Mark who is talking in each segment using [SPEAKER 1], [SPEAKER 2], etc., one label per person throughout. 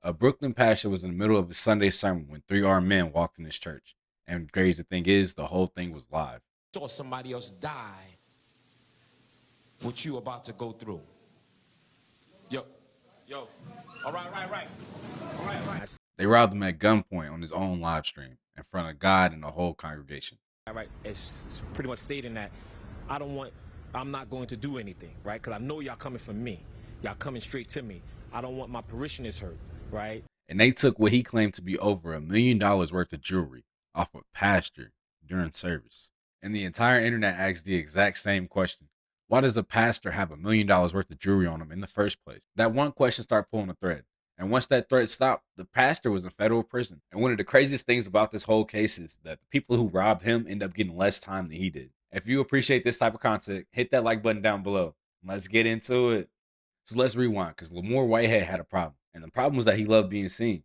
[SPEAKER 1] A Brooklyn pastor was in the middle of his Sunday sermon when three armed men walked in his church. And crazy thing is, the whole thing was live.
[SPEAKER 2] Saw somebody else die, what you about to go through. Yo, all right.
[SPEAKER 1] They robbed him at gunpoint on his own live stream in front of God and the whole congregation.
[SPEAKER 2] All right, it's pretty much stating that I'm not going to do anything, right? Because I know y'all coming for me. Y'all coming straight to me. I don't want my parishioners hurt, right?
[SPEAKER 1] And they took what he claimed to be over $1 million worth of jewelry off a pastor during service. And the entire internet asked the exact same question. Why does a pastor have $1 million worth of jewelry on him in the first place? That one question started pulling a thread. And once that thread stopped, the pastor was in federal prison. And one of the craziest things about this whole case is that the people who robbed him end up getting less time than he did. If you appreciate this type of content, hit that like button down below. Let's get into it. So let's rewind, because Lamore Whitehead had a problem. And the problem was that he loved being seen.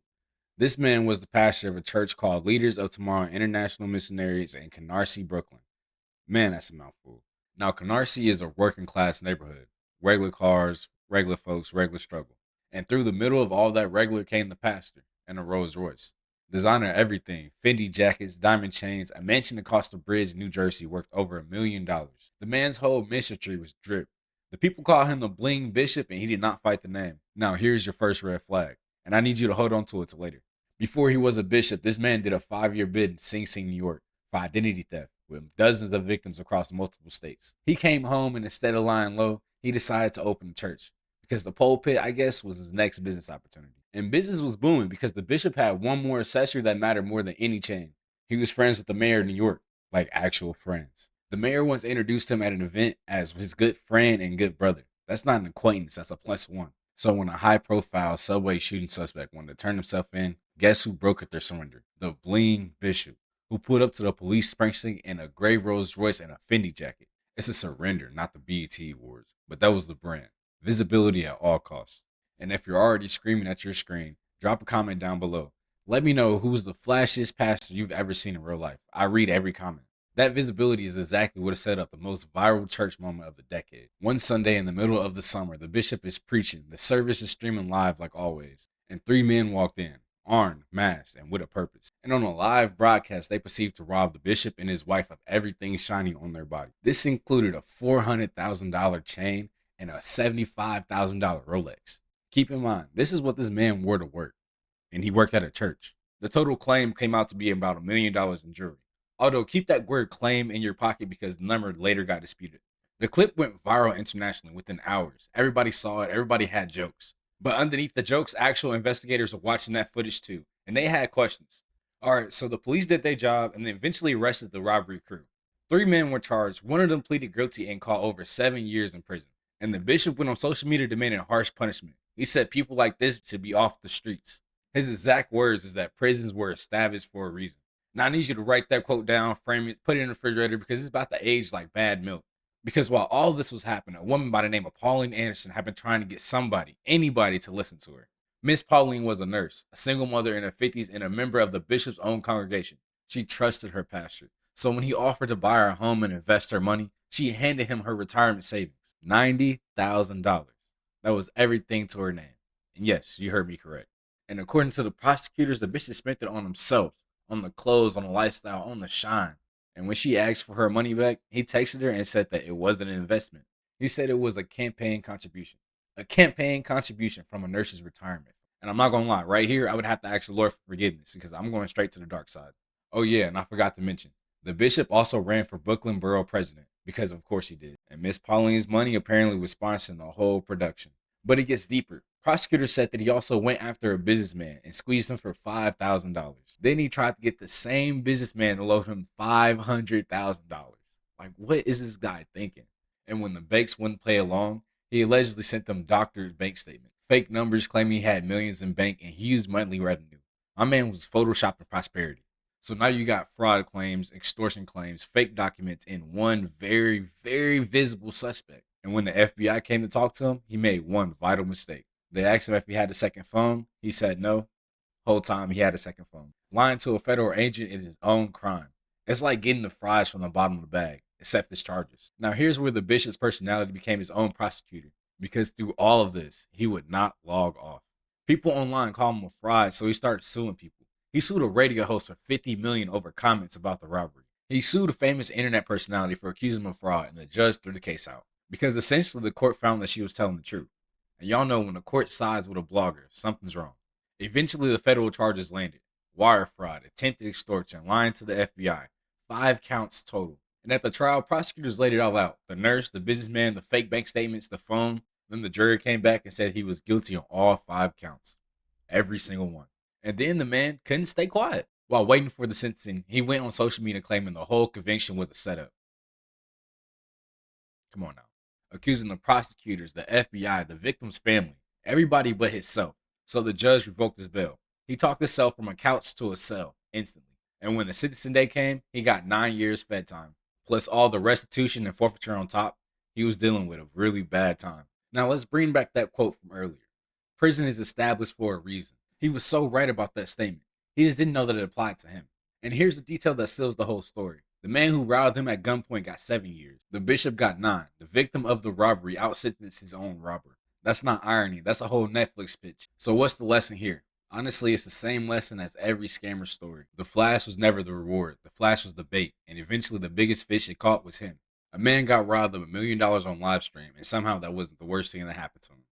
[SPEAKER 1] This man was the pastor of a church called Leaders of Tomorrow International Missionaries in Canarsie, Brooklyn. Man, that's a mouthful. Now, Canarsie is a working class neighborhood. Regular cars, regular folks, regular struggle. And through the middle of all that regular came the pastor and a Rolls-Royce. Designer everything, Fendi jackets, diamond chains, a mansion across the bridge in New Jersey worth over $1 million. The man's whole ministry was drip. The people call him the Bling Bishop, and he did not fight the name. Now, here's your first red flag, and I need you to hold on to it till later. Before he was a bishop, this man did a 5-year bid in Sing Sing, New York for identity theft with dozens of victims across multiple states. He came home, and instead of lying low, he decided to open a church because the pulpit, I guess, was his next business opportunity. And business was booming because the bishop had one more accessory that mattered more than any chain. He was friends with the mayor of New York, like actual friends. The mayor once introduced him at an event as his good friend and good brother. That's not an acquaintance, that's a +1. So when a high-profile subway shooting suspect wanted to turn himself in, guess who brokered their surrender? The Bling Bishop, who pulled up to the police sprinkling in a gray Rolls-Royce and a Fendi jacket. It's a surrender, not the BET Awards, but that was the brand. Visibility at all costs. And if you're already screaming at your screen, drop a comment down below. Let me know who's the flashiest pastor you've ever seen in real life. I read every comment. That visibility is exactly what set up the most viral church moment of the decade. One Sunday in the middle of the summer, the bishop is preaching. The service is streaming live like always. And 3 men walked in, armed, masked, and with a purpose. And on a live broadcast, they proceeded to rob the bishop and his wife of everything shiny on their body. This included a $400,000 chain and a $75,000 Rolex. Keep in mind, this is what this man wore to work. And he worked at a church. The total claim came out to be about $1 million in jewelry. Although, keep that word claim in your pocket because the number later got disputed. The clip went viral internationally within hours. Everybody saw it. Everybody had jokes. But underneath the jokes, actual investigators were watching that footage too. And they had questions. All right, so the police did their job and then eventually arrested the robbery crew. 3 men were charged. One of them pleaded guilty and caught over 7 years in prison. And the bishop went on social media demanding harsh punishment. He said people like this should be off the streets. His exact words is that prisons were established for a reason. Now I need you to write that quote down, frame it, put it in the refrigerator because it's about to age like bad milk. Because while all this was happening, a woman by the name of Pauline Anderson had been trying to get anybody to listen to her. Miss Pauline was a nurse, a single mother in her 50s, and a member of the bishop's own congregation. She trusted her pastor. So when he offered to buy her a home and invest her money, she handed him her retirement savings, $90,000. That was everything to her name. And yes, you heard me correct. And according to the prosecutors, the bishop spent it on himself, on the clothes, on the lifestyle, on the shine. And when she asked for her money back, he texted her and said that it wasn't an investment. He said it was a campaign contribution. A campaign contribution from a nurse's retirement. And I'm not going to lie, right here, I would have to ask the Lord for forgiveness because I'm going straight to the dark side. Oh yeah, and I forgot to mention, the bishop also ran for Brooklyn Borough president because of course he did. And Miss Pauline's money apparently was sponsoring the whole production. But it gets deeper. Prosecutors said that he also went after a businessman and squeezed him for $5,000. Then he tried to get the same businessman to loan him $500,000. Like, what is this guy thinking? And when the banks wouldn't play along, he allegedly sent them doctored bank statements, fake numbers claiming he had millions in bank and huge monthly revenue. My man was photoshopping prosperity. So now you got fraud claims, extortion claims, fake documents, and one very, very visible suspect. And when the FBI came to talk to him, he made one vital mistake. They asked him if he had a second phone. He said no. Whole time he had a second phone. Lying to a federal agent is his own crime. It's like getting the fries from the bottom of the bag, except his charges. Now here's where the bishop's personality became his own prosecutor. Because through all of this, he would not log off. People online call him a fraud, so he started suing people. He sued a radio host for 50 million over comments about the robbery. He sued a famous internet personality for accusing him of fraud, and the judge threw the case out because essentially the court found that she was telling the truth. And y'all know when the court sides with a blogger, something's wrong. Eventually, the federal charges landed: wire fraud, attempted extortion, lying to the FBI. 5 counts total. And at the trial, prosecutors laid it all out: the nurse, the businessman, the fake bank statements, the phone. Then the jury came back and said he was guilty on all 5 counts. Every single one. And then the man couldn't stay quiet. While waiting for the sentencing, he went on social media claiming the whole conviction was a setup. Come on now. Accusing the prosecutors, the FBI, the victim's family, everybody but himself. So the judge revoked his bail. He talked himself from a couch to a cell instantly. And when the sentencing day came, he got 9 years fed time. Plus all the restitution and forfeiture on top. He was dealing with a really bad time. Now let's bring back that quote from earlier. Prison is established for a reason. He was so right about that statement. He just didn't know that it applied to him. And here's the detail that seals the whole story. The man who robbed him at gunpoint got 7 years. The bishop got 9. The victim of the robbery outsentenced his own robber. That's not irony. That's a whole Netflix pitch. So what's the lesson here? Honestly, it's the same lesson as every scammer story. The flash was never the reward. The flash was the bait. And eventually the biggest fish it caught was him. A man got robbed of $1 million on Livestream, and somehow that wasn't the worst thing that happened to him.